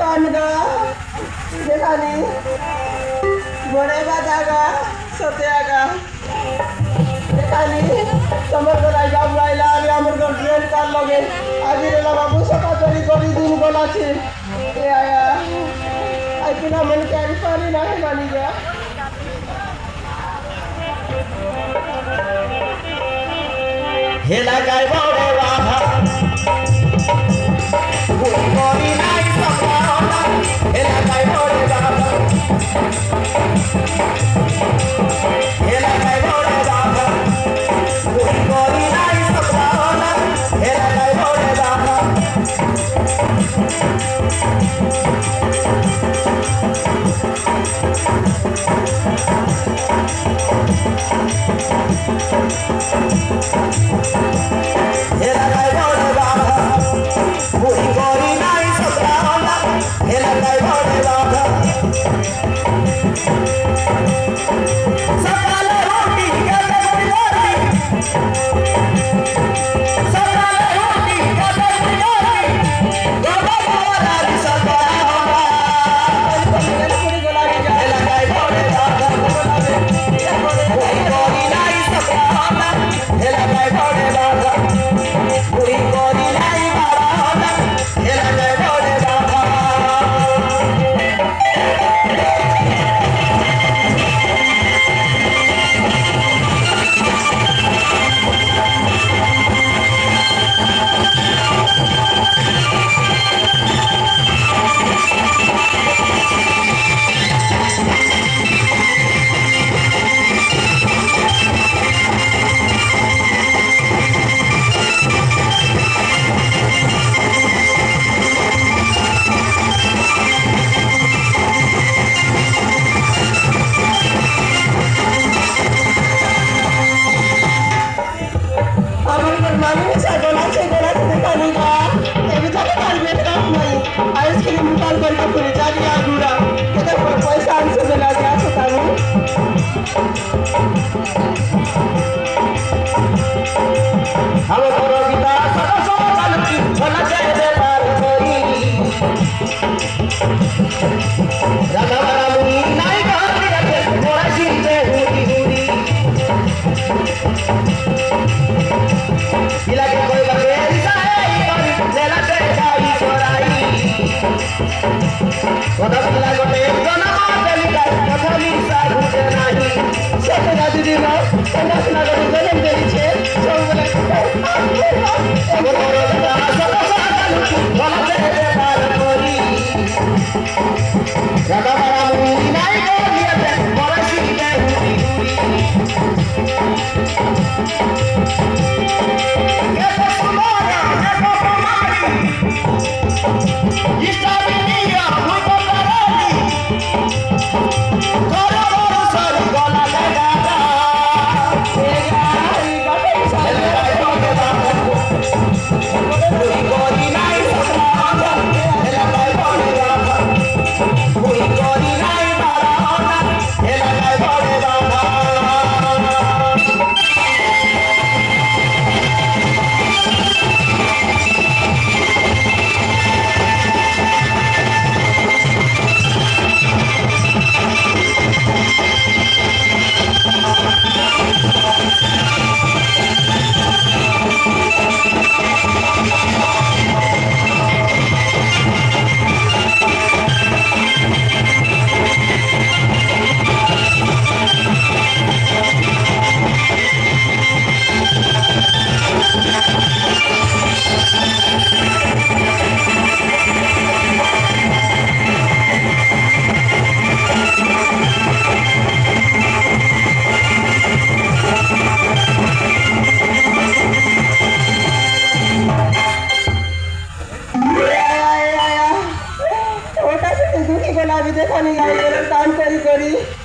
पानगा देखानी बड़े बाजागा सत्यागा देखानी समर को राजा बुलाइला अभी हमर को ट्रेन कर लगे आज रे ला बाबू सका चोरी करी दिन बोला छे ए आया आई पिना मन कैरी पानी नहीं मानी गया हेला गाय बड़े बाबा कोई नहीं सपना हेला गाय बड़े बाबा हेला गाय बड़े बाबा कोई नहीं सपना हेला गाय बड़े बाबा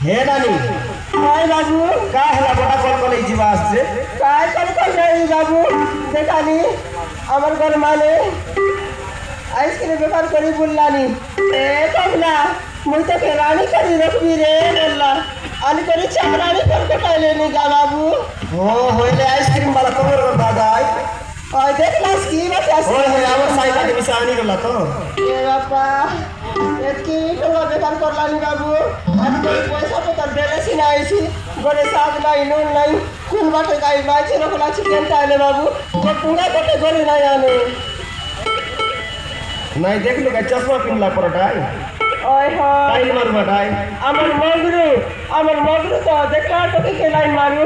हे नानी हाय बाबू का हला बड़ा कॉल कॉल जीवा आसे काय कल नहीं बाबू देखानी আমার ঘর মানে আইসক্রিম ব্যাপার করি বললানি এ কমলা মুই তো রানী করি রকবি রে বললা আনি করি চামড়ানি কর কটাইলে নি গা বাবু ও হইলে আইসক্রিম वाला কবর কর দাদাই ওই দেখলাস কি বাত আছে ওই আমার সাইকেল মিশা আনি গলা তো এ বাবা এতকি টাকা বেকার করলানি বাবু আজকে পয়সা পত্র বেড়েছি না আইছি ঘরে শাক নাই নুন নাই কোন বাটে গাই বাইছে রকম আছে কেনটা আনে বাবু পুঙ্গা বাটে ঘরে নাই আনে নাই দেখলো কা চশমা কিনলা পরটাই ওই হয় লাইন মারবাটাই আমার মগরু তো দেখলা তোকে কে লাইন মারু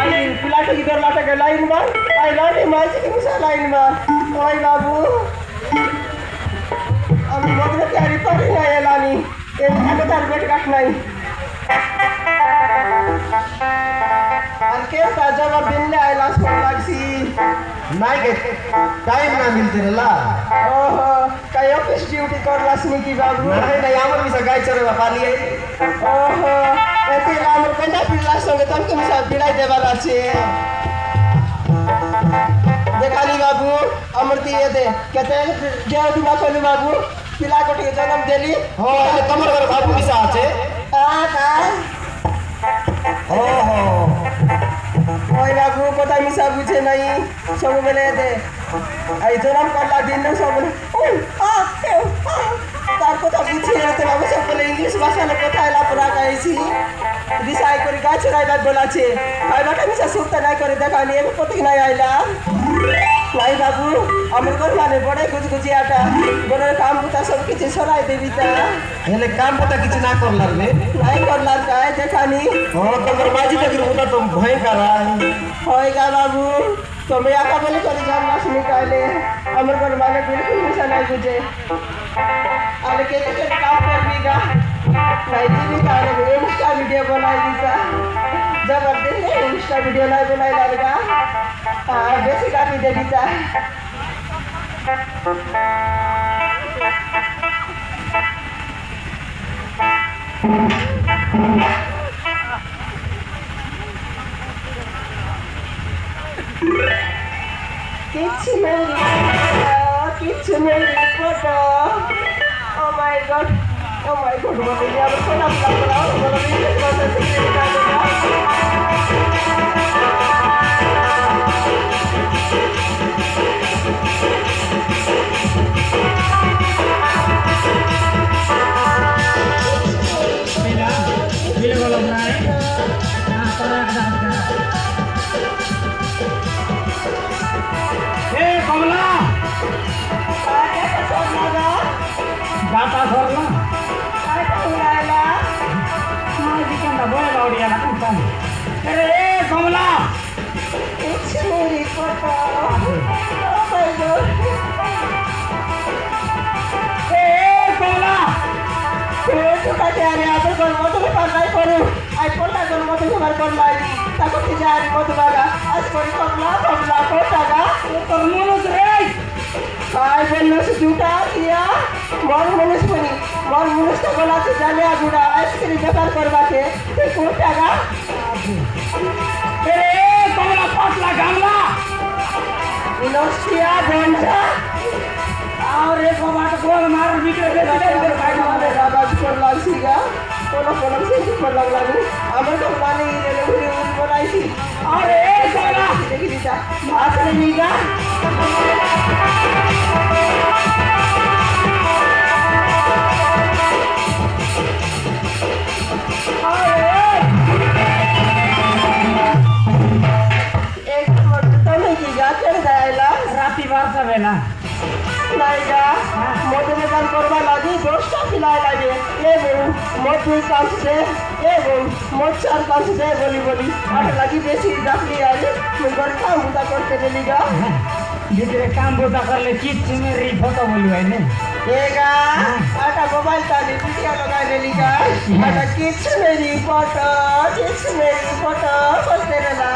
আই পিলাটা কি দরলাটা কে লাইন মার আই লাইন মারছি কি মিশা লাইন মার ওই বাবু আমি মগরু কে আরি পারি না এলানি এই টাকা তার বেট কাট নাই আর কে তা জবাব দিলে আই লাস করে লাগছি নাই কে টাইম না মিলতে রেলা ওহো কাই অফিস ডিউটি করলাস নাকি বাবু নাই নাই আমার মিশা গাই চরে বাপালি ওহো এতে আমার কন্যা পিলার সঙ্গে তোকে মিশা বিলাই দেবার আছে দেখালি বাবু আমার দিয়ে দে কেতে দেও দিনা কলি বাবু পিলা কোটিকে জন্ম দেলি हो তোমার ঘরে বাবু মিশা আছে ओहो ওই বাবু কোথায় মিশা বুঝে নাই সববেলে দে এই জন্ম করলা দিন সব তার কথা বুঝে তো বাবু সববেলে ইংলিশ ভাষালে কোথায় লাপরা গাইছি দিশাই করে গাছ রাইবার বলাছে আই বাটা মিশা সুক্তা নাই করে দেখালি এক প্রতীক নাই আইলা নাই বাবু আমার ঘর মানে বড় গুজগুজি আটা বড় কাম বুতা সব কিছু সরাই দেবি তা হেলে কাম পতা কিছু না করলার রে নাই করলার কায় দেখানি ও তোমার মাঝি দেখি ওটা তো ভয়ঙ্কর হয় গা বাবু তুমি একা বলে করে জানলাস নি কাইলে আমার ঘর মানে বিলকুল মিশা নাই বুঝে আরে কে কে কাম করবি গা নাই দিবি তাহলে ইনস্টা ভিডিও বানাই দিতা জবরদস্ত ইনস্টা ভিডিও নাই বানাই লাগা আর বেশি কাটি দে দিতা কিছু নেই ফটো ও মাই গড বলে যাবে কোন আপনারা বলে ইংলিশ ভাষা শিখতে কমলা গাতা ধরলা নাই দিকেন বলে বাউডিয়া না কোন আরে এ কমলা এ কমলা আরে আবার কোন মতো পাল্লাই করু আই কোনটা কোন মতো সবার করলাই তাকো কি জানি মতো বাগা আজ করি কমলা কোটাগা তোর মনোজ রে আই বলনস দুটা দিয়া মর মনুষ তো বলাছে জানে আগুড়া আইসক্রিম ব্যাপার করবাকে তুই কোটাগা এ কমলা পাতলা গামলা ইনস্টিয়া বন্ধা আরে কমাট গোল মার ভিতরে বেশি রাবাজ করলাম সিগা কোনো সেন্টি করলাম লাগু আমার তো মানে ঘুরে বলাইছি আরে কমলা দেখি দিতা আসলে নিগা রাতি বার যাবে না লাইগা মধুরে গান করবা লাগি 10টা পিলাই লাগে এবং মধুর কাছে এবং মচ্ছার কাছে বলি আর লাগি বেশি ডাকলি আরে তুই ঘর কাম বুতা করতে গেলিগা ভিতরে কাম বোঝা করলে কিচ্ছু মেরি ফটো বলি হয় না এগা আটা মোবাইল তালি ভিডিও লগাই গেলিগা আটা কিছু মেরি ফটো করতে না